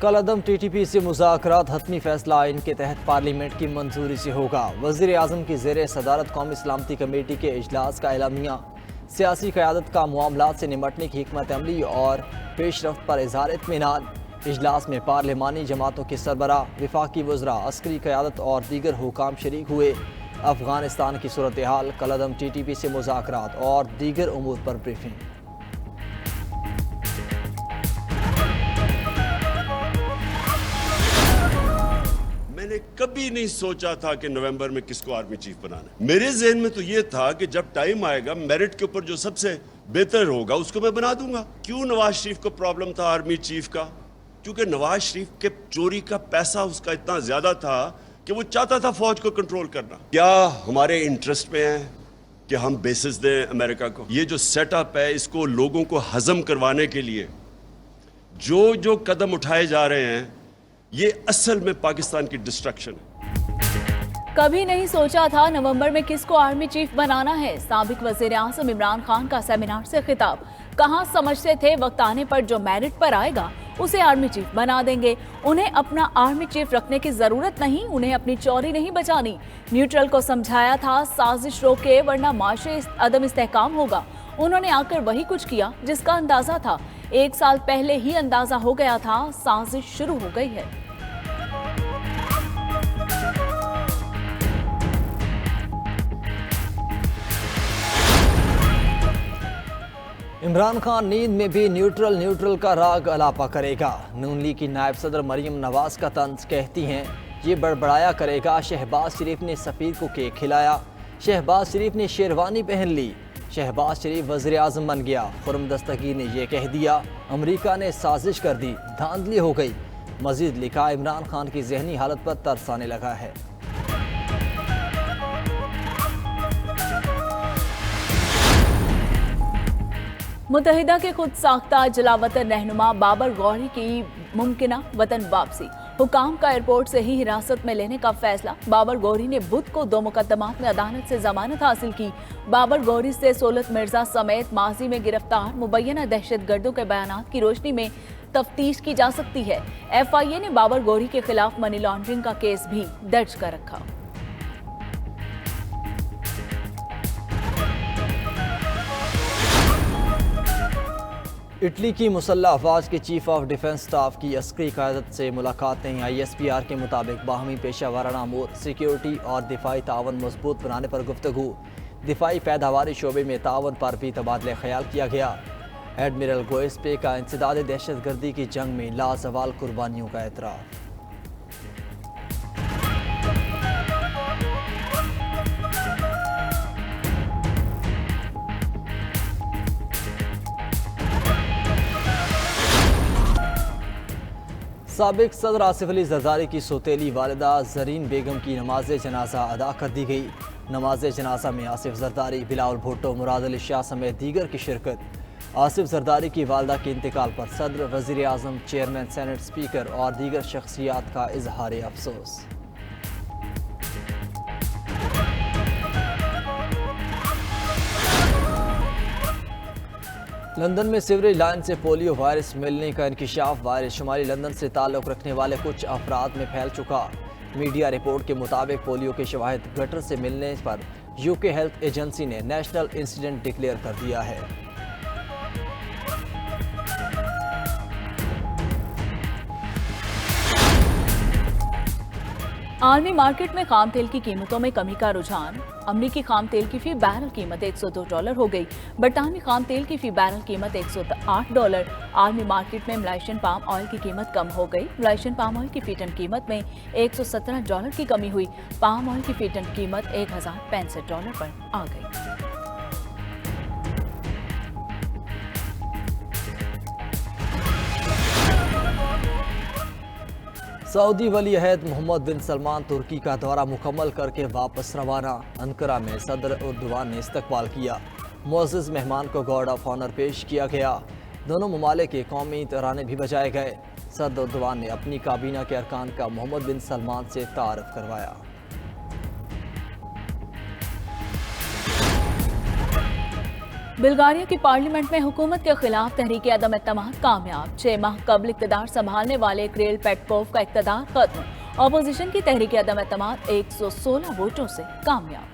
कलअदम TTP से मुज़ाकरात हतमी फैसला आइन के तहत पार्लियामेंट की मंजूरी से होगा। वज़ीर आज़म की ज़ेर सदारत कौमी सलामती कमेटी के इजलास का एलामिया सियासी क़यादत का मामलात से निमटने की हिकमत अमली और पेशरफ्त पर इज़हार इत्मीनान। इजलास में पार्लिमानी जमातों के सरबरा, विफाकी वज़रा, अस्करी क़यादत और दीगर हुकाम शरीक हुए। अफ़गानिस्तान की सूरत हाल, कलअदम TTP से मुज़ाकरात और दीगर उमूर पर ब्रीफिंग। मैंने कभी नहीं सोचा था कि नवंबर में किसको आर्मी चीफ बनाना है। मेरे जहन में तो ये था कि जब टाइम आएगा मेरिट के ऊपर जो सबसे बेहतर होगा उसको मैं बना दूंगा। क्यों नवाज शरीफ को प्रॉब्लम था आर्मी चीफ का? क्योंकि नवाज शरीफ के चोरी का पैसा उसका इतना ज्यादा था कि वो चाहता था फौज को कंट्रोल करना। क्या हमारे इंटरेस्ट में है कि हम बेसिस दें अमेरिका को? ये जो सेटअप है इसको लोगों को हजम करवाने के लिए जो जो कदम उठाए जा रहे हैं ये असल में पाकिस्तान की डिस्ट्रक्शन है। कभी नहीं सोचा था नवंबर में किसको आर्मी चीफ बनाना है। साबिक वज़ीर आज़म इमरान खान का सेमिनार से खिताब। कहां समझते थे वक्त आने पर जो मेरिट पर आएगा उसे आर्मी चीफ बना देंगे। उन्हें अपना आर्मी चीफ रखने की जरूरत नहीं, उन्हें अपनी चौरी नहीं बचानी। न्यूट्रल को समझाया था साजिश रोके वरना माशरे अदम इस्तेहकाम होगा। उन्होंने आकर वही कुछ किया जिसका अंदाजा था। 1 साल पहले ही अंदाजा हो गया था, साजिश शुरू हो गई है। इमरान खान नींद में भी न्यूट्रल का राग अलापा करेगा। नून लीग की नायब सदर मरियम नवाज का तंज कहती हैं ये बड़बड़ाया करेगा। शहबाज शरीफ ने सफ़ीर को केक खिलाया। शहबाज शरीफ ने शेरवानी पहन ली। शहबाज शरीफ वज़ीर आज़म बन गया। खुर्रम दस्तगीर ने यह कह दिया अमरीका ने साजिश कर दी, धांधली हो गई। मजीद लिखा इमरान खान की जहनी हालत पर तरस आने लगा है। मुत्तहिदा के खुद साख्ता जलावतन रहनुमा बाबर गौरी की मुमकिना वतन वापसी। हुकाम का एयरपोर्ट से ही हिरासत में लेने का फैसला। बाबर गौरी ने बुध को 2 मुकदमात में अदालत से जमानत हासिल की। बाबर गौरी से सोलत मिर्जा समेत माजी में गिरफ्तार मुबैना दहशतगर्दों के बयानात की रोशनी में तफ्तीश की जा सकती है। FIA ने बाबर गौरी के खिलाफ मनी लॉन्ड्रिंग का केस भी दर्ज कर रखा। इटली की मुसल्लह अफवाज के चीफ ऑफ डिफेंस स्टाफ की अस्करी क़यादत से मुलाकातें। ISPR के मुताबिक बाहमी पेशा वाराना अमूर, सिक्योरिटी और दिफाई तावन मजबूत बनाने पर गुफ्तगू। दिफाई पैदावारी शोबे में तावन पर भी तबादले ख्याल किया गया। एडमिरल गोएस्पे का इंसदाद दहशतगर्दी की जंग में लाजवाल कुर्बानियों का एतराफ़। साबिक सदर आसिफ अली जरदारी की सौतेली वालिदा जरीन बेगम की नमाज जनाजा अदा कर दी गई। नमाज जनाजा में आसिफ जरदारी, बिलावल भुट्टो, मुराद अली शाह समेत दीगर की शिरकत। आसिफ जरदारी की वालिदा के इंतकाल पर सदर, वज़ीर आज़म, चेयरमैन, सेनेट स्पीकर और दीगर शख्सियात का इजहार अफसोस। लंदन में सीवरेज लाइन से पोलियो वायरस मिलने का इंकशाफ। वायरस शुमाली लंदन से ताल्लुक़ रखने वाले कुछ अफराद में फैल चुका। मीडिया रिपोर्ट के मुताबिक पोलियो के शवाहिद गटर से मिलने पर UK हेल्थ एजेंसी ने नेशनल इंसिडेंट डिक्लेयर कर दिया है। आलमी मार्केट में खाम तेल की कीमतों में कमी का रुझान। अमरीकी खाम तेल की फी बैरल कीमत $102 हो गई। बरतानवी खाम तेल की फी बैरल कीमत $108। आलमी मार्केट में मलेशियन पाम ऑयल की कीमत कम हो गई। मलेशियन पाम ऑयल की फी टन कीमत में $117 की कमी हुई। पाम ऑयल की फी टन कीमत $1065 पर आ गई। सऊदी वली अहद मोहम्मद बिन सलमान तुर्की का दौरा मुकम्मल करके वापस रवाना। अंकारा में सदर उर्दवान ने इस्तकबाल किया। मुअज़्ज़ज़ मेहमान को गार्ड ऑफ ऑनर पेश किया गया। दोनों ममालिक के कौमी तराने भी बजाए गए। सदर उर्दवान ने अपनी काबीना के अरकान का मोहम्मद बिन सलमान से तारुफ करवाया। बुल्गारिया की पार्लियामेंट में हुकूमत के खिलाफ तहरीक अदम इत्तेमाद कामयाब। 6 माह कबल इक़्तिदार संभालने वाले क्रेल पेटकोव का इक़्तिदार खत्म। अपोजिशन की तहरीक अदम इत्तेमाद 116 वोटों से कामयाब।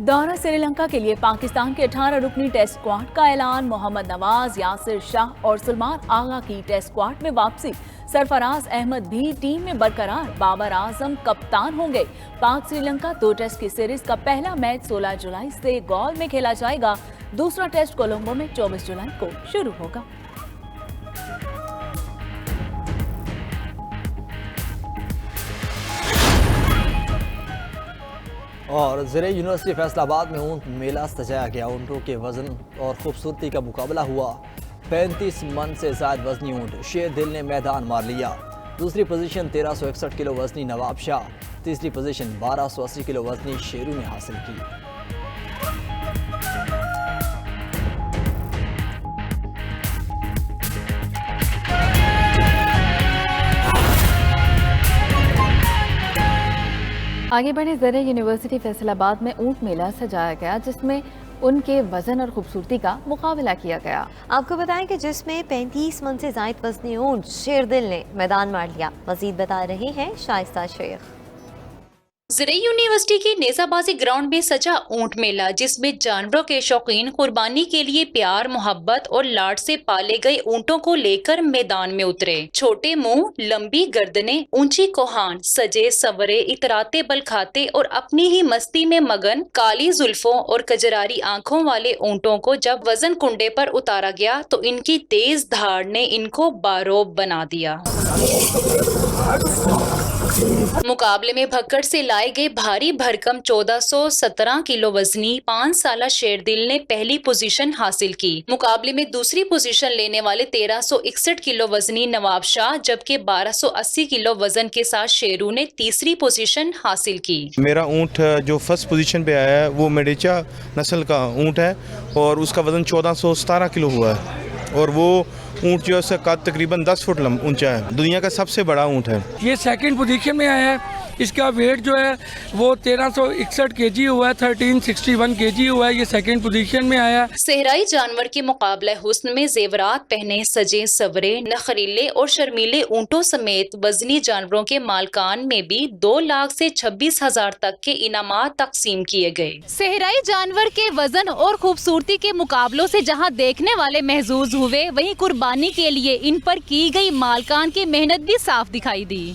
दौरा श्रीलंका के लिए पाकिस्तान के 18 रुकनी टेस्ट स्क्वाड का ऐलान। मोहम्मद नवाज, यासिर शाह और सलमान आगा की टेस्ट स्क्वाड में वापसी। सरफराज अहमद भी टीम में बरकरार। बाबर आजम कप्तान होंगे। पाक श्रीलंका 2 टेस्ट की सीरीज का पहला मैच 16 जुलाई से गौल में खेला जाएगा। दूसरा टेस्ट कोलंबो में 24 जुलाई को शुरू होगा। और ज़िले यूनिवर्सिटी फैसलाबाद में ऊंट मेला सजाया गया। ऊंटों के वजन और खूबसूरती का मुकाबला हुआ। 35 मन से ज़ायद वजनी ऊंट शेर दिल ने मैदान मार लिया। दूसरी पोजीशन 1361 किलो वजनी नवाब शाह, तीसरी पोजीशन 1280 किलो वजनी शेरू ने हासिल की। आगे बढ़े ज़रिए यूनिवर्सिटी फैसलाबाद में ऊंट मेला सजाया गया, जिसमें उनके वजन और खूबसूरती का मुकाबला किया गया। आपको बताएं कि जिसमें 35 मन से ज़ायद वज़नी ऊंट शेर दिल ने मैदान मार लिया। मजीद बता रहे हैं शाइस्ता शेख। ज़िले यूनिवर्सिटी के नेजाबाजी ग्राउंड में सजा ऊंट मेला, जिसमें जानवरों के शौकीन कुर्बानी के लिए प्यार, मोहब्बत और लाड से पाले गए ऊंटों को लेकर मैदान में उतरे। छोटे मुंह, लंबी गर्दनें, ऊंची कोहान, सजे सवरे, इतराते बल खाते और अपनी ही मस्ती में मगन काली जुल्फों और कजरारी आंखों वाले ऊंटों को जब वजन कुंडे पर उतारा गया तो इनकी तेज धाड़ ने इनको बारोब बना दिया। मुकाबले में भक्कड़ से लाए गए भारी भरकम 1417 किलो वजनी 5 साला शेरदिल ने पहली पोजीशन हासिल की। मुकाबले में दूसरी पोजीशन लेने वाले 1361 किलो वजनी नवाब शाह, जबकि 1280 किलो वजन के साथ शेरू ने तीसरी पोजीशन हासिल की। मेरा ऊंट जो फर्स्ट पोजीशन पे आया है वो मेडेचा नस्ल का ऊंट है और उसका वजन 1417 किलो हुआ है और वो ऊंट जो है उसका कद तकरीबन 10 फुट ऊंचा है। दुनिया का सबसे बड़ा ऊंट है। ये सेकंड पोजीशन में आया है। इसका वेट जो है वो 1361 केजी हुआ है, 1361 केजी हुआ है। ये सेकंड पोजीशन में आया। सहराई जानवर के मुकाबले हुस्न में जेवरात पहने सजे सवरे, नखरीले और शर्मीले ऊंटों समेत वजनी जानवरों के मालकान में भी 2 लाख से 26,000 तक के इनामात तकसीम किए गए। सहराई जानवर के वजन और खूबसूरती के मुकाबलों से जहां देखने वाले महजूज हुए, वहीं कुर्बानी के लिए इन पर की गई मालकान की मेहनत भी साफ दिखाई दी।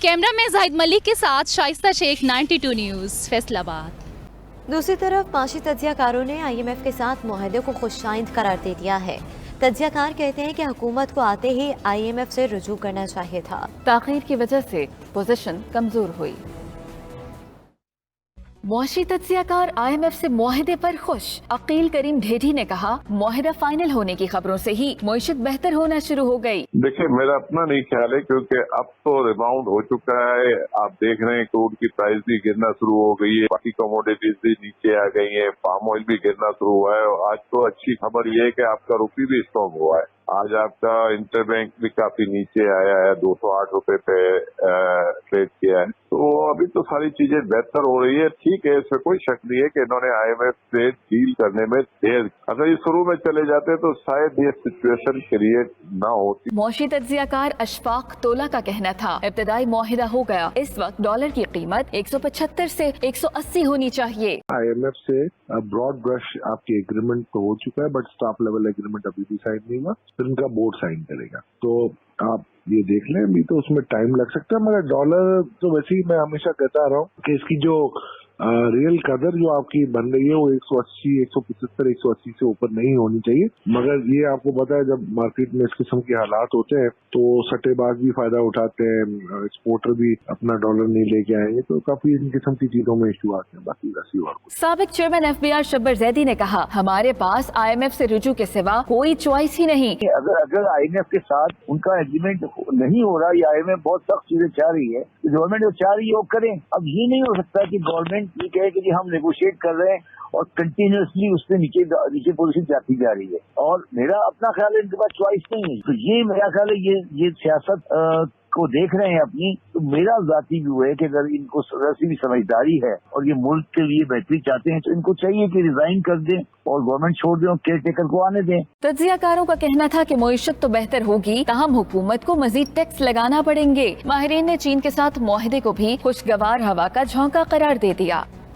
कैमरा में जाहिद मलिक के साथ शाइस्ता शेख, 92 न्यूज़, फैसलाबाद। दूसरी तरफ माशी तज्जियाकारों ने IMF के साथ मुआहदे को खुशाइंद करार दे दिया है। तज्जियाकार कहते हैं कि हुकूमत को आते ही IMF से रुजू करना चाहिए था। ताख़ीर की वजह से पोजीशन कमजोर हुई। मुआशी तज्जियाकार IMF से मुआहदे पर खुश। अकील करीम ढेठी ने कहा, मुआहदा फाइनल होने की खबरों से ही मईशत बेहतर होना शुरू हो गई। देखिए, मेरा अपना नहीं ख्याल है क्योंकि अब तो रिबाउंड हो चुका है। आप देख रहे हैं क्रूड की प्राइस भी गिरना शुरू हो गई है, बाकी कमोडिटीज भी नीचे आ गई है, पाम ऑयल भी गिरना शुरू हुआ है। और आज तो अच्छी खबर ये है कि आपका रुपये भी स्ट्रॉन्ग हुआ है। आज आपका इंटरबैंक भी काफी नीचे आया है, 208 रुपए पे ट्रेड किया है। तो अभी तो सारी चीजें बेहतर हो रही है। ठीक है, इसमें कोई शक नहीं है कि इन्होंने IMF से डील करने में देर, अगर ये शुरू में चले जाते तो शायद ये सिचुएशन क्रिएट ना होती। मुआशी तज्जियाकार अशफाक तोला का कहना था, इब्तदाई मुआहिदा हो गया। इस वक्त डॉलर की कीमत 175 से 180 होनी चाहिए। IMF से ब्रॉड ब्रश आपकी एग्रीमेंट तो हो चुका है, बट स्टाफ लेवल एग्रीमेंट अभी भी साइन नहीं हुआ। फिर इनका बोर्ड साइन करेगा, तो आप ये देख लें। अभी तो उसमें टाइम लग सकता है, मगर डॉलर तो वैसे ही मैं हमेशा कहता रहा हूँ कि इसकी जो रियल कदर जो आपकी बन रही है वो 180, 175, 180 से ऊपर नहीं होनी चाहिए। मगर ये आपको पता है, जब मार्केट में इस किस्म के हालात होते हैं तो सट्टेबाज भी फायदा उठाते हैं, एक्सपोर्टर भी अपना डॉलर नहीं लेके आएंगे, तो काफी इन किस्म की चीजों में इशू आते हैं। बाकी वैसे और साबिक चेयरमैन FBR शब्बर जैदी ने कहा, हमारे पास IMF से रुजू के सिवा कोई चॉइस ही नहीं। अगर IMF के साथ उनका एग्रीमेंट नहीं हो रहा, या IMF बहुत सख्त चीजें चाह रही है, तो गवर्नमेंट जो चाह रही है वो करें। अब ये नहीं हो सकता कि गवर्नमेंट ये कहे कि जी हम नेगोशिएट कर रहे हैं और कंटिन्यूसली उससे नीचे पोजीशन जाती जा रही है। और मेरा अपना ख्याल है इनके पास चॉइस नहीं है। तो ये मेरा ख्याल है ये सियासत को देख रहे हैं अपनी, तो मेरा जाती व्यू है कि अगर इनको वैसी भी समझदारी है और ये मुल्क के लिए बेहतरी चाहते हैं तो इनको चाहिए कि रिजाइन कर दें और गवर्नमेंट छोड़ दें और केयर टेकर को आने दें। तज्जियाकारों का कहना था कि मईशत तो बेहतर होगी, ताहम हुकूमत को मजीद टैक्स लगाना पड़ेंगे। माहिरीन ने चीन के साथ मुआहदे को भी खुशगवार हवा का झोंका करार दे दिया।